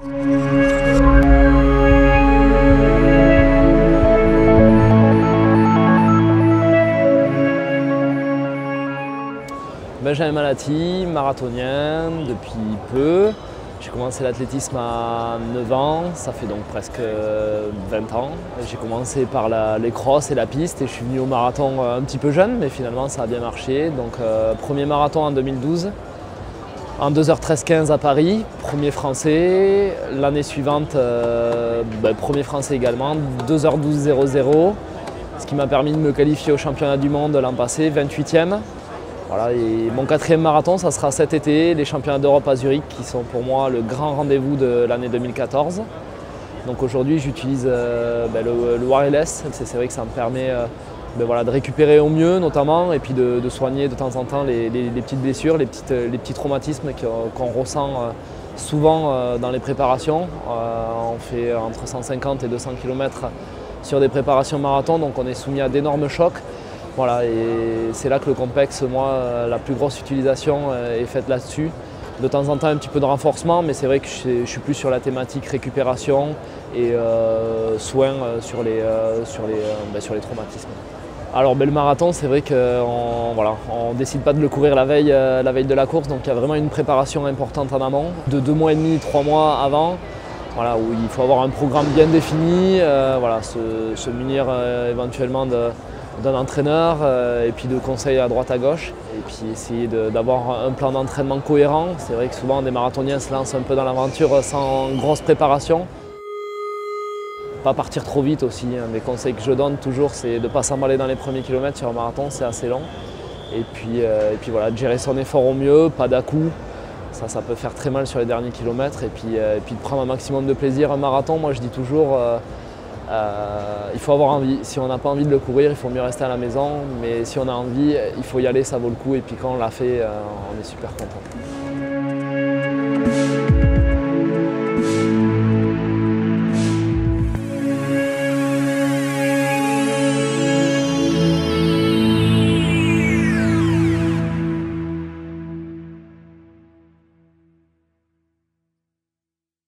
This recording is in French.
Benjamin Malati, marathonien depuis peu. J'ai commencé l'athlétisme à 9 ans, ça fait donc presque 20 ans. J'ai commencé par les crosses et la piste et je suis venu au marathon un petit peu jeune, mais finalement ça a bien marché. Donc premier marathon en 2012, en 2h13-15 à Paris, premier français. L'année suivante, premier français également, 2h12-00, ce qui m'a permis de me qualifier au championnat du monde l'an passé, 28e. Voilà, et mon 4e marathon, ça sera cet été, les championnats d'Europe à Zurich, qui sont pour moi le grand rendez-vous de l'année 2014. Donc aujourd'hui, j'utilise le wireless. C'est vrai que ça me permet de récupérer au mieux notamment, et puis de soigner de temps en temps les petites blessures, les petits traumatismes qu'on ressent souvent dans les préparations. On fait entre 150 et 200 km sur des préparations marathon, donc on est soumis à d'énormes chocs. Voilà, et c'est là que le complexe, moi, la plus grosse utilisation est faite là-dessus. De temps en temps, un petit peu de renforcement, mais c'est vrai que je suis plus sur la thématique récupération et soins sur les traumatismes. Alors le marathon, c'est vrai qu'on ne décide pas de le courir la veille de la course, donc il y a vraiment une préparation importante en amont, de 2 mois et demi, 3 mois avant. Voilà, où il faut avoir un programme bien défini, se munir éventuellement d'un entraîneur et puis de conseils à droite à gauche, et puis essayer d'avoir un plan d'entraînement cohérent. C'est vrai que souvent des marathoniens se lancent un peu dans l'aventure sans grosse préparation. Pas partir trop vite aussi, hein. Les conseils que je donne toujours, c'est de ne pas s'emballer dans les premiers kilomètres sur un marathon, c'est assez long. Et puis voilà, de gérer son effort au mieux, pas d'à-coups. Ça peut faire très mal sur les derniers kilomètres, et puis de prendre un maximum de plaisir. Un marathon, moi je dis toujours, il faut avoir envie. Si on n'a pas envie de le courir, il faut mieux rester à la maison. Mais si on a envie, il faut y aller, ça vaut le coup. Et puis quand on l'a fait, on est super content.